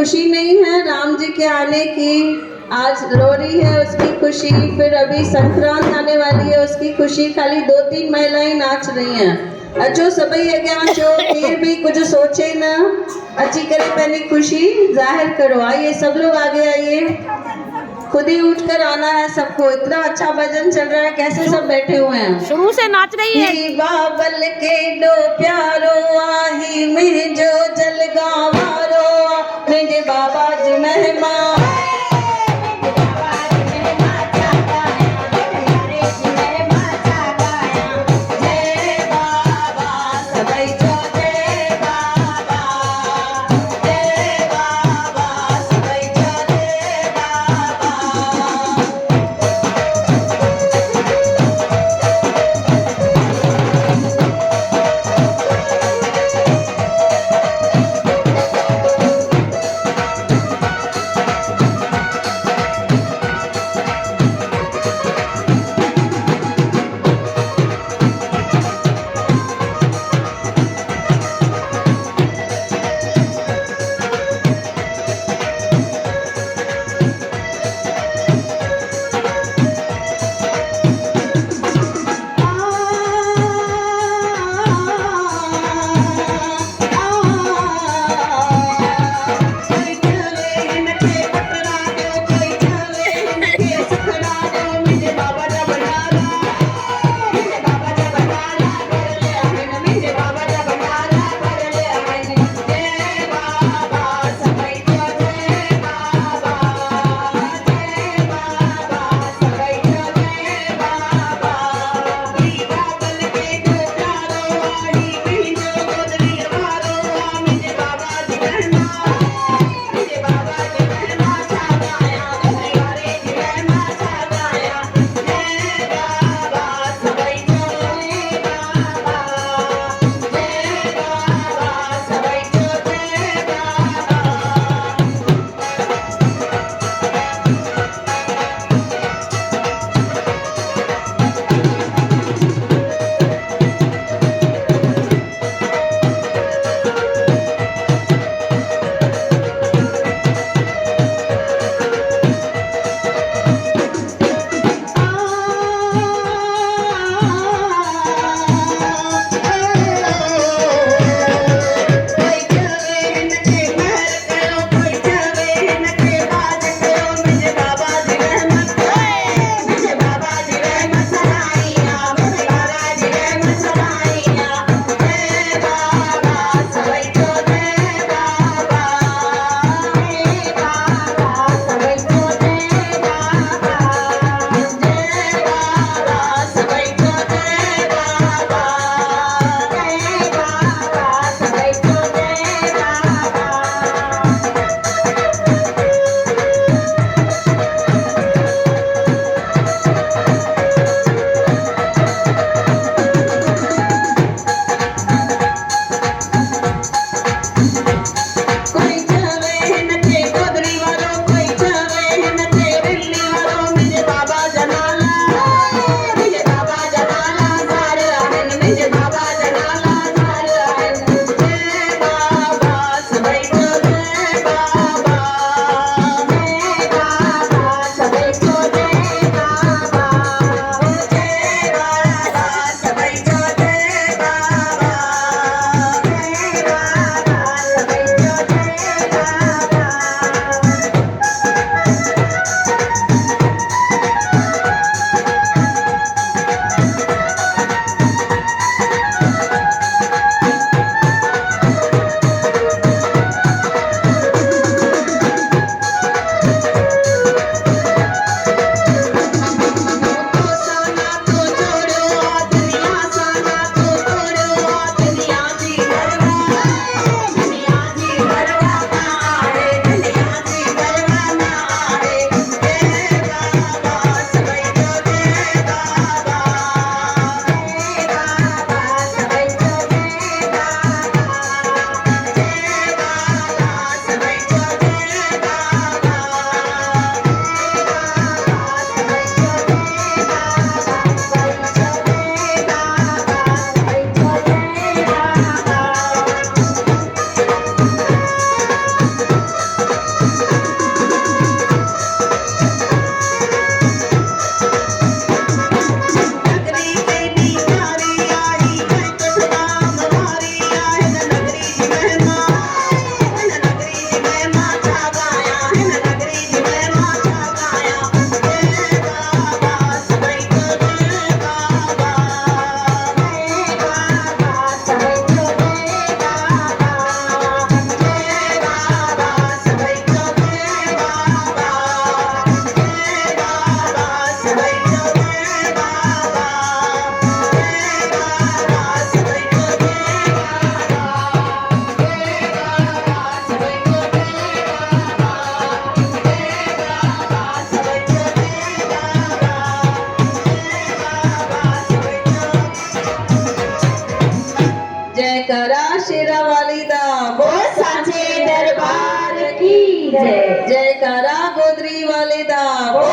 खुशी नहीं है राम जी के आने की? आज लोहड़ी है उसकी खुशी, फिर अभी संक्रांत आने वाली है उसकी खुशी। खाली 2-3 महिलाएं नाच रही हैं। अचो सभई अॻियां अचो, केर भी कुछ सोचे न, अची करे पंहिंजी खुशी जाहिर करो। आइए सब लोग आगे आइए, खुद ही उठ कर आना है सबको। इतना अच्छा भजन चल रहा है, कैसे सब बैठे हुए हैं। शुरू से नाच रही है। ही बाबल के डो प्यारो आही में जो जलगावारो, मुझे बाबा जी मेहमान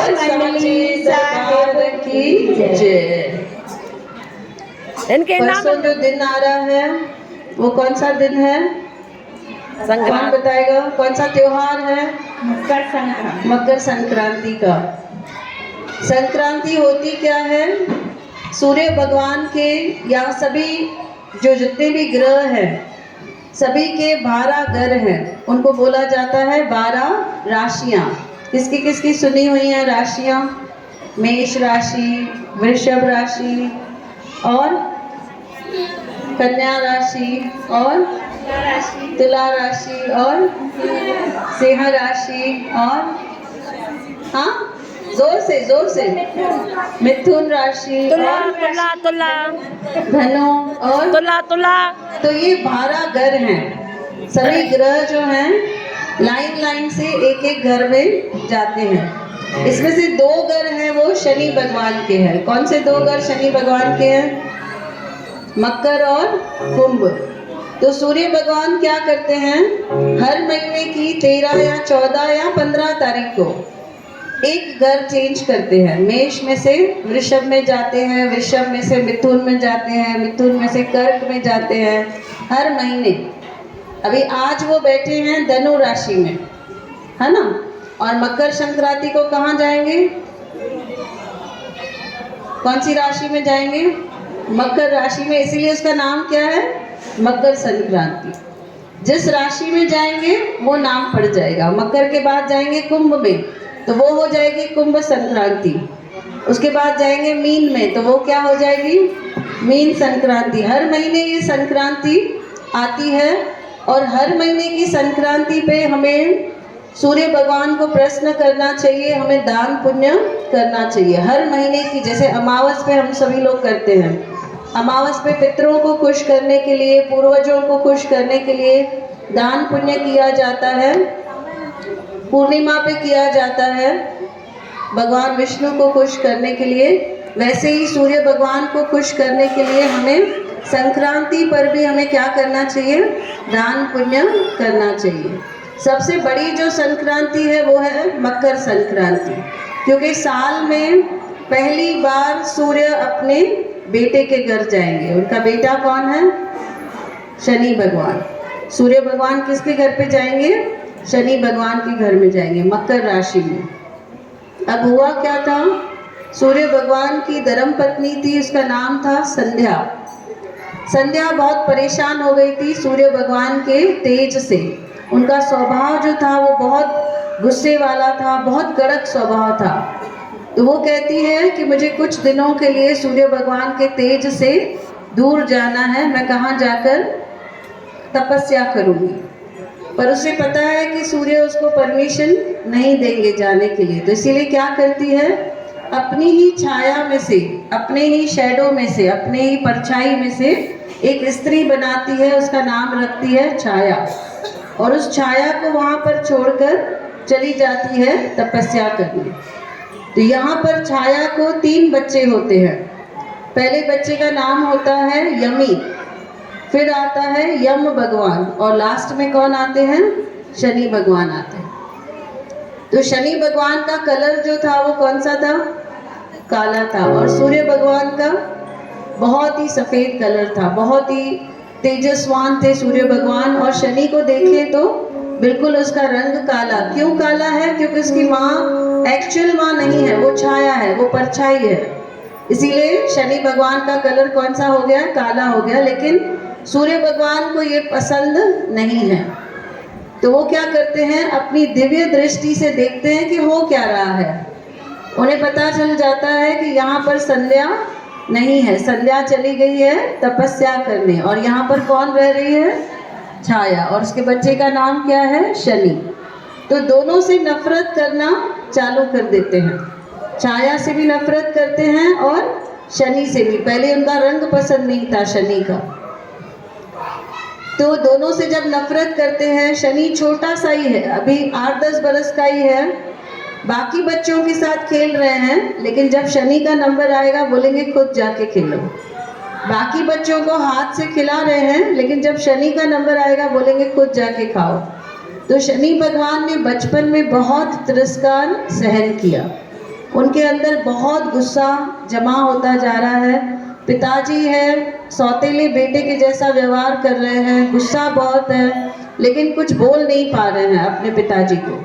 बोल मंडली साहिब की जय। इनके नाम परसों जो दिन आ रहा है वो कौन सा दिन है? कौन संक्रांति। बताएगा? कौन सा त्योहार है? मकर संक्रांति। मकर संक्रांति का। संक्रांति होती क्या है? सूर्य भगवान के या सभी जो जितने भी ग्रह हैं सभी के 12 ग्रह हैं, उनको बोला जाता है 12 राशियां। किसकी किसकी सुनी हुई हैं राशियां? मेष राशि, वृषभ राशि और कन्या राशि और तुला राशि और सिंह राशि और हाँ जोर से मिथुन राशि तुला और तुला तुला धनु और तुला तुला। तो ये 12 ग्रह हैं। सभी ग्रह जो हैं लाइन से एक एक घर में जाते हैं। इसमें से 2 ग्रह हैं वो शनि भगवान के हैं। कौन से 2 ग्रह शनि भगवान के हैं? मकर और कुंभ। तो सूर्य भगवान क्या करते हैं? हर महीने की 13 या 14 या 15 तारीख को एक घर चेंज करते हैं। मेष में से वृषभ में जाते हैं, वृषभ में से मिथुन में जाते हैं, मिथुन में से कर्क में जाते हैं हर महीने। अभी आज वो बैठे हैं धनु राशि में, है ना? और मकर संक्रांति को कहाँ जाएंगे? कौन सी राशि में जाएंगे? मकर राशि में। इसीलिए उसका नाम क्या है? मकर संक्रांति। जिस राशि में जाएंगे वो नाम पड़ जाएगा। मकर के बाद जाएंगे कुंभ में तो वो हो जाएगी कुंभ संक्रांति। उसके बाद जाएंगे मीन में तो वो क्या हो जाएगी? मीन संक्रांति। हर महीने ये संक्रांति आती है और हर महीने की संक्रांति पे हमें सूर्य भगवान को प्रश्न करना चाहिए, हमें दान पुण्य करना चाहिए। हर महीने की जैसे अमावस पे हम सभी लोग करते हैं, अमावस पे पितरों को खुश करने के लिए, पूर्वजों को खुश करने के लिए दान पुण्य किया जाता है। पूर्णिमा पे किया जाता है भगवान विष्णु को खुश करने के लिए। वैसे ही सूर्य भगवान को खुश करने के लिए हमें संक्रांति पर भी हमें क्या करना चाहिए? दान पुण्य करना चाहिए। सबसे बड़ी जो संक्रांति है वो है मकर संक्रांति, क्योंकि साल में पहली बार सूर्य अपने बेटे के घर जाएंगे। उनका बेटा कौन है? शनि भगवान। सूर्य भगवान किसके घर पे जाएंगे? शनि भगवान के घर में जाएंगे मकर राशि में। अब हुआ क्या था? सूर्य भगवान की धर्म पत्नी थी, उसका नाम था संध्या। संध्या बहुत परेशान हो गई थी सूर्य भगवान के तेज से। उनका स्वभाव जो था वो बहुत गुस्से वाला था, बहुत कड़क स्वभाव था। तो वो कहती है कि मुझे कुछ दिनों के लिए सूर्य भगवान के तेज से दूर जाना है, मैं कहाँ जाकर तपस्या करूँगी। पर उसे पता है कि सूर्य उसको परमिशन नहीं देंगे जाने के लिए। तो इसीलिए क्या करती है? अपनी ही छाया में से, अपने ही शैडो में से, अपने ही परछाई में से एक स्त्री बनाती है, उसका नाम रखती है छाया। और उस छाया को वहाँ पर छोड़कर चली जाती है तपस्या करने। तो यहाँ पर छाया को 3 बच्चे होते हैं। पहले बच्चे का नाम होता है यमी, फिर आता है यम भगवान और लास्ट में कौन आते हैं? शनि भगवान आते हैं। तो शनि भगवान का कलर जो था वो कौन सा था? काला था। और सूर्य भगवान का बहुत ही सफ़ेद कलर था, बहुत ही तेजस्वान थे सूर्य भगवान। और शनि को देखे तो बिल्कुल उसका रंग काला। क्यों काला है? क्योंकि उसकी माँ एक्चुअल माँ नहीं है, वो छाया है, वो परछाई है। इसीलिए शनि भगवान का कलर कौन सा हो गया? काला हो गया। लेकिन सूर्य भगवान को ये पसंद नहीं है। तो वो क्या करते हैं? अपनी दिव्य दृष्टि से देखते हैं कि हो क्या रहा है। उन्हें पता चल जाता है कि यहाँ पर संध्या नहीं है, संध्या चली गई है तपस्या करने, और यहाँ पर कौन रह रही है? छाया। और उसके बच्चे का नाम क्या है? शनि। तो दोनों से नफरत करना चालू कर देते हैं। छाया से भी नफरत करते हैं और शनि से भी। पहले उनका रंग पसंद नहीं था शनि का, तो दोनों से जब नफरत करते हैं, शनि छोटा सा ही है, अभी 8-10 बरस का ही है, बाकी बच्चों के साथ खेल रहे हैं। लेकिन जब शनि का नंबर आएगा बोलेंगे खुद जाके खेलो। बाकी बच्चों को हाथ से खिला रहे हैं, लेकिन जब शनि का नंबर आएगा बोलेंगे खुद जाके खाओ। तो शनि भगवान ने बचपन में बहुत तिरस्कार सहन किया। उनके अंदर बहुत गुस्सा जमा होता जा रहा है। पिताजी है, सौतेले बेटे के जैसा व्यवहार कर रहे हैं, गुस्सा बहुत है, लेकिन कुछ बोल नहीं पा रहे हैं अपने पिताजी को।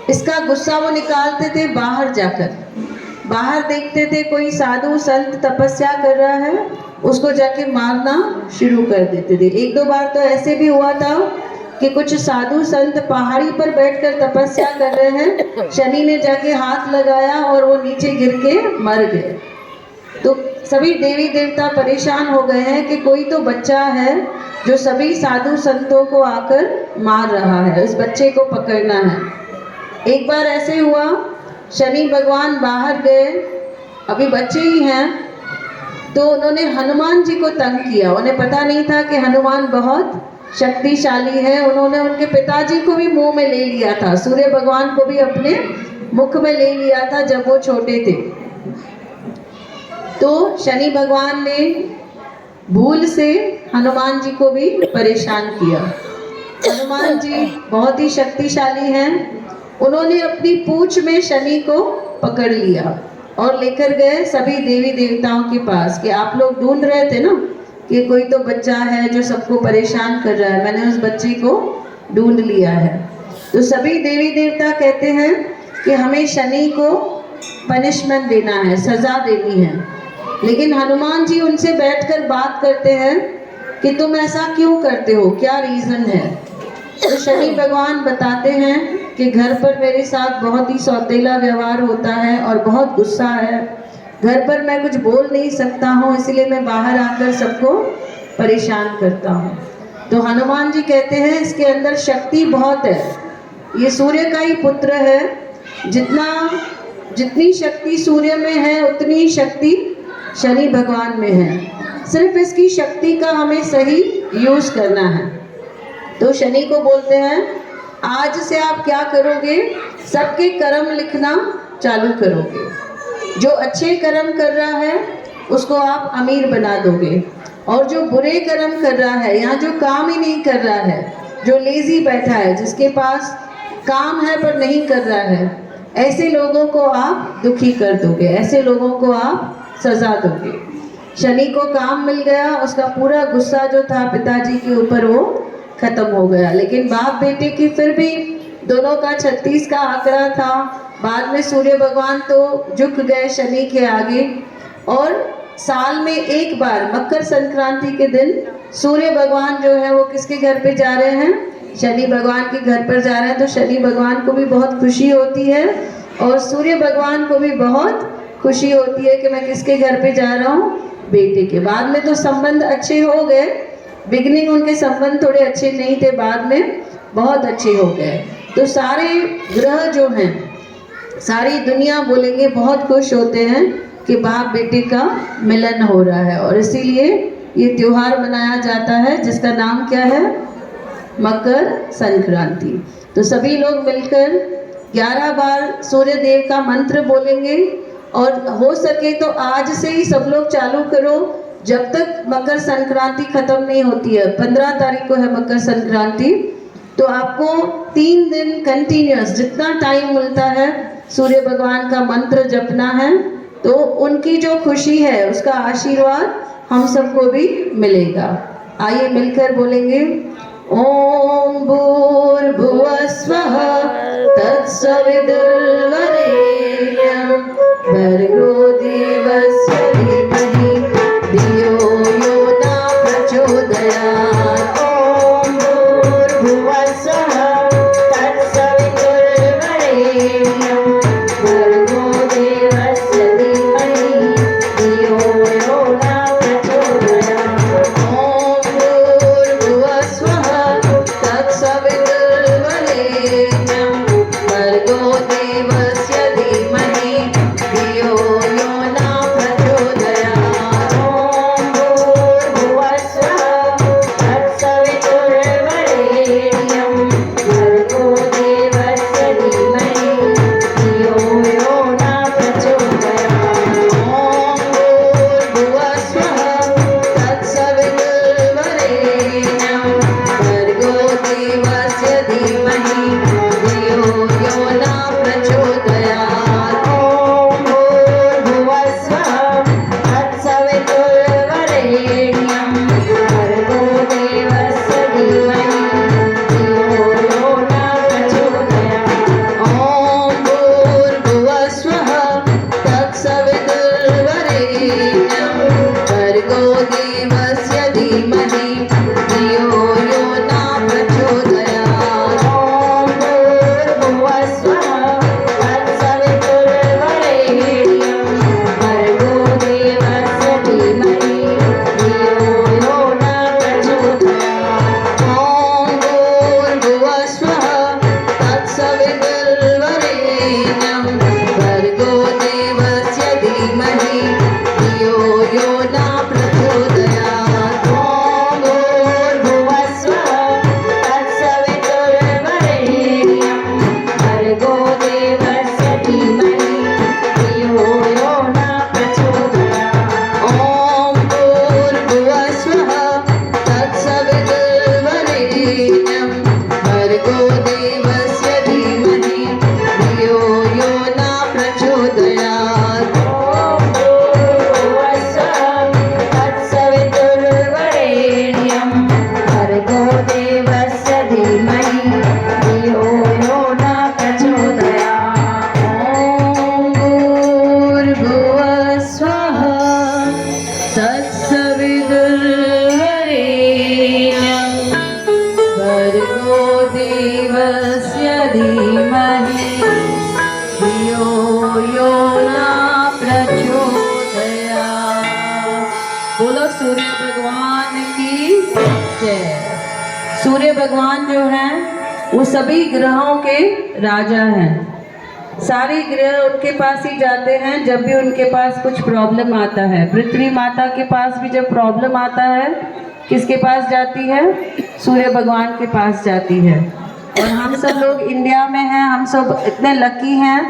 इसका गुस्सा वो निकालते थे बाहर जाकर। बाहर देखते थे कोई साधु संत तपस्या कर रहा है, उसको जाके मारना शुरू कर देते थे। एक दो बार तो ऐसे भी हुआ था कि कुछ साधु संत पहाड़ी पर बैठकर तपस्या कर रहे हैं, शनि ने जाके हाथ लगाया और वो नीचे गिर के मर गए। तो सभी देवी देवता परेशान हो गए हैं कि कोई तो बच्चा है जो सभी साधु संतों को आकर मार रहा है, इस बच्चे को पकड़ना है। एक बार ऐसे हुआ, शनि भगवान बाहर गए, अभी बच्चे ही हैं, तो उन्होंने हनुमान जी को तंग किया। उन्हें पता नहीं था कि हनुमान बहुत शक्तिशाली है। उन्होंने उनके पिताजी को भी मुंह में ले लिया था, सूर्य भगवान को भी अपने मुख में ले लिया था जब वो छोटे थे। तो शनि भगवान ने भूल से हनुमान जी को भी परेशान किया। हनुमान जी बहुत ही शक्तिशाली हैं। उन्होंने अपनी पूंछ में शनि को पकड़ लिया और लेकर गए सभी देवी देवताओं के पास कि आप लोग ढूंढ रहे थे ना कि कोई तो बच्चा है जो सबको परेशान कर रहा है, मैंने उस बच्चे को ढूंढ लिया है। तो सभी देवी देवता कहते हैं कि हमें शनि को पनिशमेंट देना है, सजा देनी है। लेकिन हनुमान जी उनसे बैठकर बात करते हैं कि तुम ऐसा क्यों करते हो, क्या रीज़न है। तो शनि भगवान बताते हैं कि घर पर मेरे साथ बहुत ही सौतेला व्यवहार होता है और बहुत गुस्सा है। घर पर मैं कुछ बोल नहीं सकता हूँ, इसलिए मैं बाहर आकर सबको परेशान करता हूँ। तो हनुमान जी कहते हैं इसके अंदर शक्ति बहुत है, ये सूर्य का ही पुत्र है। जितनी शक्ति सूर्य में है उतनी ही शक्ति शनि भगवान में है, सिर्फ इसकी शक्ति का हमें सही यूज़ करना है। तो शनि को बोलते हैं आज से आप क्या करोगे, सबके कर्म लिखना चालू करोगे। जो अच्छे कर्म कर रहा है उसको आप अमीर बना दोगे, और जो बुरे कर्म कर रहा है, यहाँ जो काम ही नहीं कर रहा है, जो लेजी बैठा है, जिसके पास काम है पर नहीं कर रहा है, ऐसे लोगों को आप दुखी कर दोगे, ऐसे लोगों को आप सजा दोगे। शनि को काम मिल गया, उसका पूरा गुस्सा जो था पिताजी के ऊपर वो खत्म हो गया। लेकिन बाप बेटे की फिर भी दोनों का 36 का आंकड़ा था। बाद में सूर्य भगवान तो झुक गए शनि के आगे, और साल में एक बार मकर संक्रांति के दिन सूर्य भगवान जो है वो किसके घर पे जा रहे हैं, शनि भगवान के घर पर जा रहे हैं। तो शनि भगवान को भी बहुत खुशी होती है और सूर्य भगवान को भी बहुत खुशी होती है कि मैं किसके घर पे जा रहा हूँ, बेटे के। बाद में तो संबंध अच्छे हो गए, बिगनिंग उनके संबंध थोड़े अच्छे नहीं थे, बाद में बहुत अच्छे हो गए। तो सारे ग्रह जो हैं, सारी दुनिया बोलेंगे बहुत खुश होते हैं कि बाप बेटे का मिलन हो रहा है, और इसीलिए ये त्योहार मनाया जाता है जिसका नाम क्या है, मकर संक्रांति। तो सभी लोग मिलकर 11 बार सूर्य देव का मंत्र बोलेंगे, और हो सके तो आज से ही सब लोग चालू करो जब तक मकर संक्रांति खत्म नहीं होती है। 15 तारीख को है मकर संक्रांति, तो आपको 3 दिन कंटिन्यूस जितना टाइम मिलता है सूर्य भगवान का मंत्र जपना है, तो उनकी जो खुशी है उसका आशीर्वाद हम सबको भी मिलेगा। आइए मिलकर बोलेंगे, ओम भूर्भुवः स्वः तत्सवितुर्वरेण्यं भर्गो देवस्य धीमहि धियो यो न प्रचोदयात्। ओम भूर्भुवः स्वः तत्सवितुर्वरेण्यं भर्गो देवस्य धीमहि धियो यो न प्रचोदयात्। ओम भूर्भुवः स्वः तत्सवितुर्वरेण्यं भर्गो देवस्य धीमहि धियो यो न प्रचोदयात्। बोलो सूर्य भगवान की जय। सूर्य भगवान जो हैं वो सभी ग्रहों के राजा हैं। सारे ग्रह उनके पास ही जाते हैं जब भी उनके पास कुछ प्रॉब्लम आता है। पृथ्वी माता के पास भी जब प्रॉब्लम आता है किसके पास जाती है? सूर्य भगवान के पास जाती है। और हम सब लोग इंडिया में हैं, हम सब इतने लकी हैं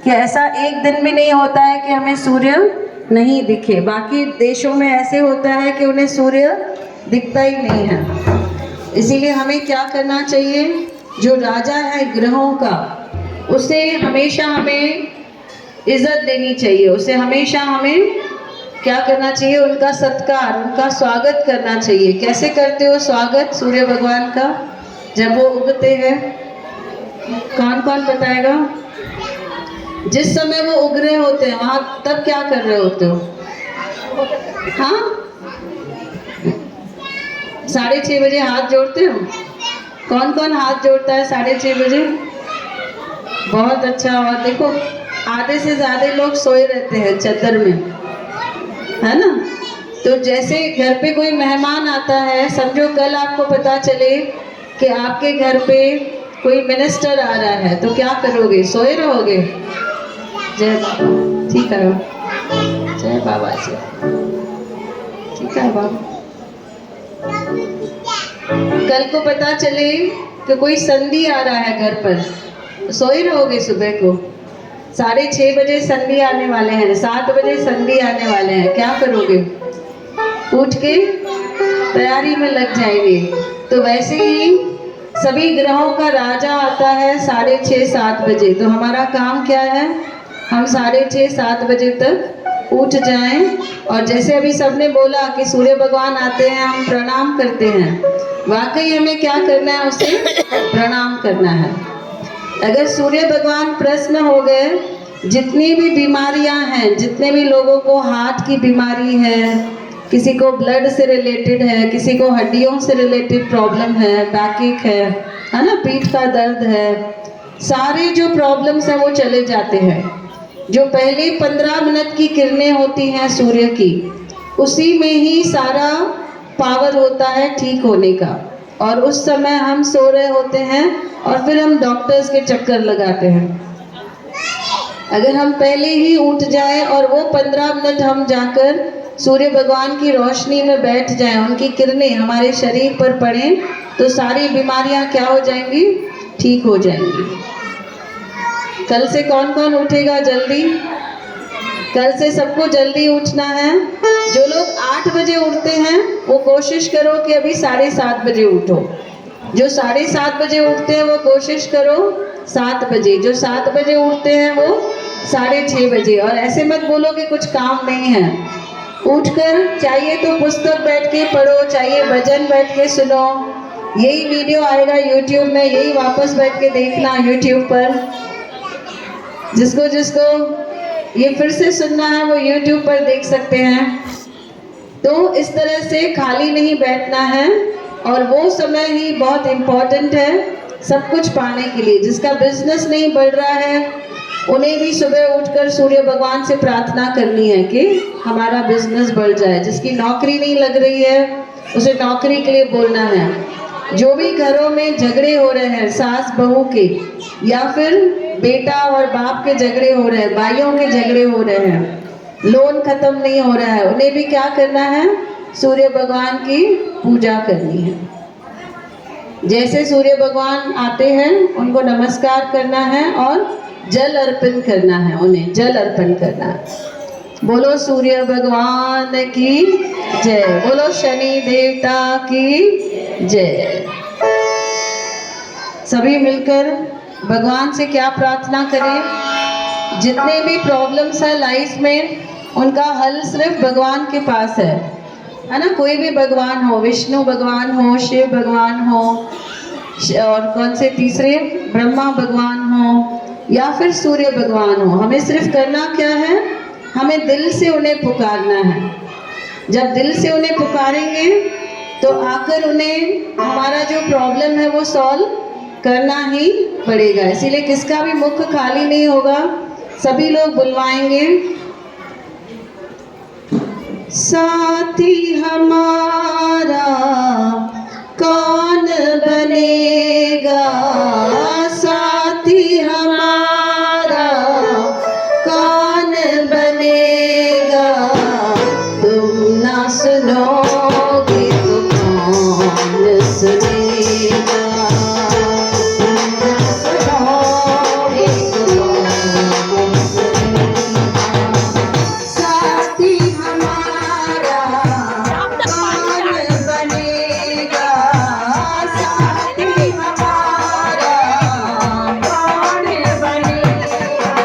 कि ऐसा एक दिन भी नहीं होता है कि हमें सूर्य नहीं दिखे। बाकी देशों में ऐसे होता है कि उन्हें सूर्य दिखता ही नहीं है। इसीलिए हमें क्या करना चाहिए? जो राजा है ग्रहों का, उसे हमेशा हमें इज्जत देनी चाहिए। उसे हमेशा हमें क्या करना चाहिए? उनका सत्कार, उनका स्वागत करना चाहिए। कैसे करते हो स्वागत सूर्य भगवान का जब वो उगते हैं? कौन कौन बताएगा? जिस समय वो उग रहे होते हैं वहां तब क्या कर रहे होते हो? हाँ, 6:30 बजे हाथ जोड़ते हो? कौन कौन हाथ जोड़ता है 6:30 बजे? बहुत अच्छा। और देखो आधे से ज्यादा लोग सोए रहते हैं चद्दर में, है ना? तो जैसे घर पे कोई मेहमान आता है, समझो कल आपको पता चले कि आपके घर पे कोई मिनिस्टर आ रहा है, तो क्या करोगे? सोए रहोगे? जय बाबा, ठीक है। जय बाबा जी, ठीक है बाबा। कल को पता चले कि कोई संधि आ रहा है घर पर, सोए रहोगे? सुबह को 6:30 बजे संधि आने वाले हैं, 7 बजे संधि आने वाले हैं, क्या करोगे? उठ के तैयारी में लग जाएंगे। तो वैसे ही सभी ग्रहों का राजा आता है 6:30-7 बजे। तो हमारा काम क्या है? हम 6:30-7 बजे तक उठ जाएं। और जैसे अभी सबने बोला कि सूर्य भगवान आते हैं, हम प्रणाम करते हैं। वाकई हमें क्या करना है? उसे प्रणाम करना है। अगर सूर्य भगवान प्रसन्न हो गए, जितनी भी बीमारियां हैं, जितने भी लोगों को हार्ट की बीमारी है, किसी को ब्लड से रिलेटेड है, किसी को हड्डियों से रिलेटेड प्रॉब्लम है, बैकएक है ना, पीठ का दर्द है, सारे जो प्रॉब्लम्स हैं वो चले जाते हैं। जो पहले 15 मिनट की किरणें होती हैं सूर्य की, उसी में ही सारा पावर होता है ठीक होने का। और उस समय हम सो रहे होते हैं और फिर हम डॉक्टर्स के चक्कर लगाते हैं। अगर हम पहले ही उठ जाएं और वो 15 मिनट हम जाकर सूर्य भगवान की रोशनी में बैठ जाएं, उनकी किरणें हमारे शरीर पर पड़ें, तो सारी बीमारियां क्या हो जाएंगी? ठीक हो जाएंगी। कल से कौन कौन उठेगा जल्दी? कल से सबको जल्दी उठना है। जो लोग 8 बजे उठते हैं वो कोशिश करो कि अभी 7:30 बजे उठो। जो 7:30 बजे उठते हैं वो कोशिश करो 7 बजे। जो 7 बजे उठते हैं वो 6:30 बजे। और ऐसे मत बोलो कि कुछ काम नहीं है। उठकर चाहिए तो पुस्तक बैठ के पढ़ो, चाहिए भजन बैठ के सुनो। यही वीडियो आएगा यूट्यूब में, यही वापस बैठ के देखना यूट्यूब पर। जिसको जिसको ये फिर से सुनना है वो यूट्यूब पर देख सकते हैं। तो इस तरह से खाली नहीं बैठना है। और वो समय ही बहुत इम्पोर्टेंट है सब कुछ पाने के लिए। जिसका बिजनेस नहीं बढ़ रहा है उन्हें भी सुबह उठकर सूर्य भगवान से प्रार्थना करनी है कि हमारा बिजनेस बढ़ जाए। जिसकी नौकरी नहीं लग रही है उसे नौकरी के लिए बोलना है। जो भी घरों में झगड़े हो रहे हैं सास बहू के, या फिर बेटा और बाप के झगड़े हो रहे हैं, भाइयों के झगड़े हो रहे हैं, लोन खत्म नहीं हो रहा है, उन्हें भी क्या करना है? सूर्य भगवान की पूजा करनी है। जैसे सूर्य भगवान आते हैं उनको नमस्कार करना है और जल अर्पण करना है, उन्हें जल अर्पण करना है। बोलो सूर्य भगवान की जय, बोलो शनि देवता की जय। सभी मिलकर भगवान से क्या प्रार्थना करें? जितने भी प्रॉब्लम्स है लाइफ में उनका हल सिर्फ भगवान के पास है ना? कोई भी भगवान हो, विष्णु भगवान हो, शिव भगवान हो, और कौन से तीसरे ब्रह्मा भगवान हो, या फिर सूर्य भगवान हो। हमें सिर्फ करना क्या है? हमें दिल से उन्हें पुकारना है। जब दिल से उन्हें पुकारेंगे तो आकर उन्हें हमारा जो प्रॉब्लम है वो सॉल्व करना ही पड़ेगा। इसीलिए किसका भी मुख खाली नहीं होगा, सभी लोग बुलवाएंगे। साथी हमारा कौन बनेगा, साथी हमारा कौन बनेगा, तुम ना सुनोगे तो कौन सुनेगा, तुम ना सुनोगे तो कौन सुनेगा। साथी हमारा कौन बनेगा, साथी हमारा कौन बनेगा,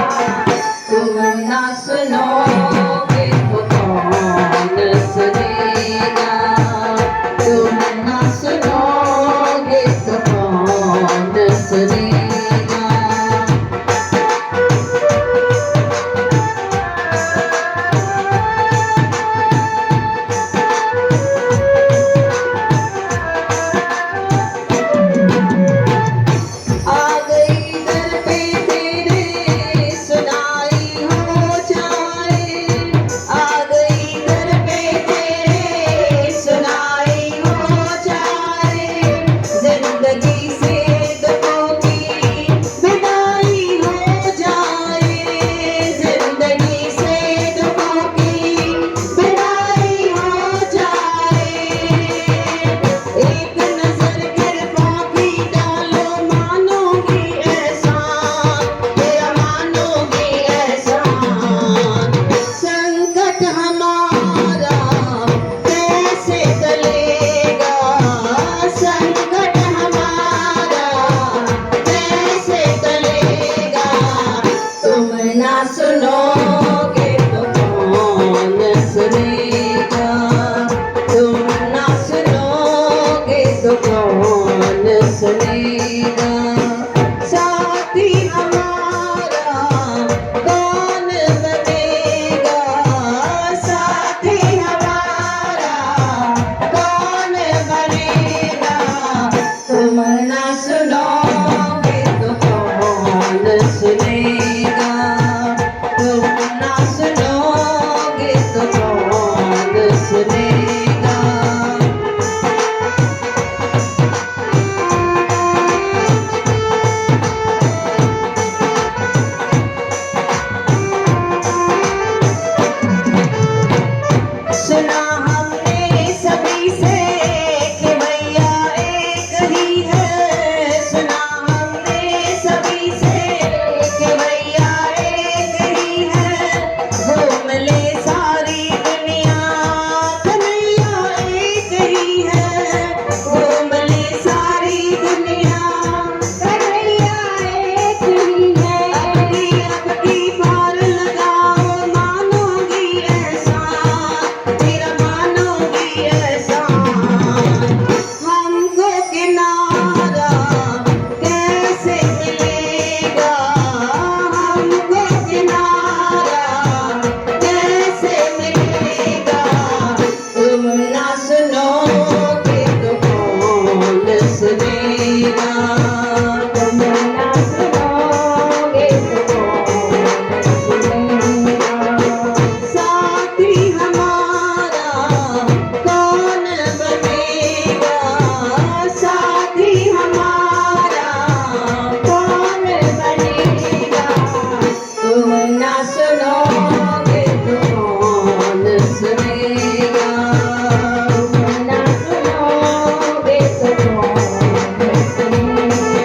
तुम ना सुनोगे तो कौन सुनेगा, तुम ना सुनोगे तो कौन सुनेगा। आ गई दर पे तेरे सुनाई हो जाए, आ गई दर पे तेरे सुनाई हो जाए, जिंदगी से दुखों की विदाई हो जाए, जिंदगी से दुखों की विदाई हो जाए। एक नजर गिरफों की डालो, मानोगी एहसान, तेरा मानोगी एहसान। संकट हमारा कैसे टलेगा, संकट हमारा कैसे टलेगा, तुम ना सुनोगे तो कौन सुनेगा, तुम ना सुनोगे तो कौन सुनेगा। साथी हमारा कौन बनेगा, साथी हमारा कौन बनेगा, तुम ना सुनोगे तो कौन सुनेगा, तुम ना सुनोगे तो कौन सुनेगा। सुना हमने सभी से कि भैया एक ही है, सुना हमने सभी से कि भैया एक ही है, घूम ले सारी दुनिया कन्हैया एक ही है, घूम ले सारी दुनिया कन्हैया एक ही है। अब की पार लगाओ, मानोगी एहसान, तेरा मानोगी एहसान। हमको किनारा कैसे मिलेगा, हमको किनारा कैसे मिलेगा, तुम ना सुनोगे तो कौन सुनेगा, तुम ना सुनोगे तो कौन सुनेगा। साथी हमारा कौन बनेगा, साथी हमारा कौन बनेगा, तुम ना सुनोगे तो कौन सुनेगा, तुम ना सुनोगे तो कौन सुनेगा।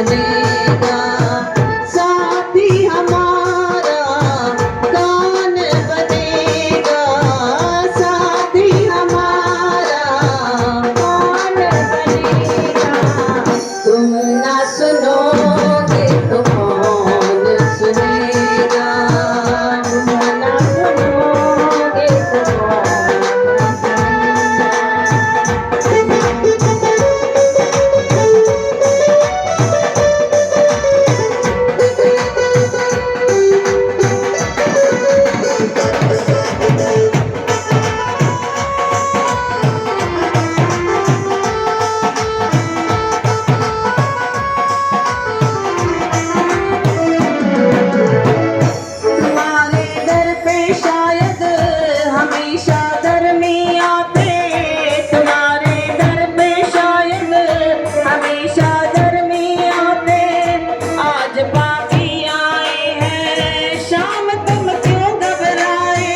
सुनेगा, साथ ही हमारा कौन बनेगा, साथ ही हमारा कौन बनेगा। तुम ना सुनोगे तो कौन सुनेगा, तुम ना सुनोगे तो कौन तुम्हारे दर पे शायद हमेशा धर्मी आते, तुम्हारे दर पे शायद हमेशा धर्मी आते। आज पापी आए हैं शाम तुम क्यों घबराए,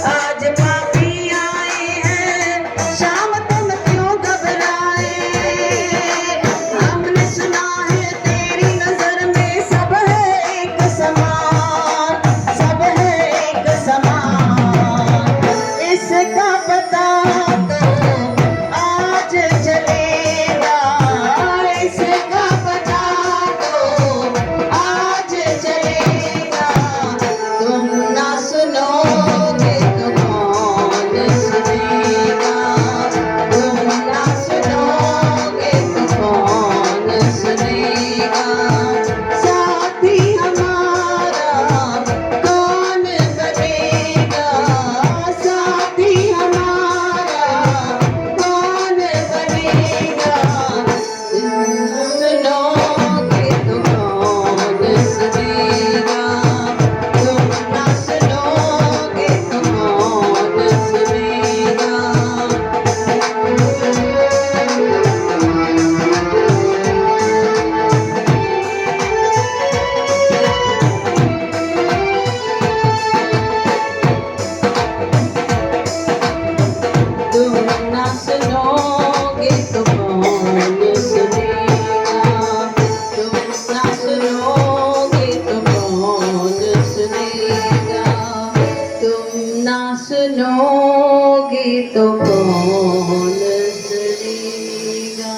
आज पापी आए हैं शाम तुम क्यों घबराए। हमने सुना है तेरी नजर में सब है एक समान, सब है एक समान। इसका पता तो आज चलेगा, इसका पता तो आज चलेगा। तुम ना सुनोगे तो कौन सुनेगा, तुम ना सुनोगे तो कौन सुनेगा। साथ ही हमारा कौन बनेगा, साथ ही हमारा कौन बनेगा। तुम सुनोगे तो कौन सुनेगा, तुम ना सुनोगे तो कौन सुनेगा। तुम ना सुनोगे तो कौन सुनेगा, तुम ना सुनोगे तो कौन सुनेगा, तुम ना सुनोगे तो कौन सुनेगा।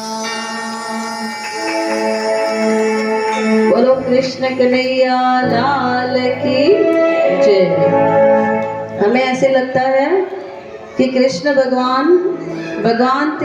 बोलो कृष्ण कन्हैया लाल की जय। हमें ऐसे लगता है कि कृष्ण भगवान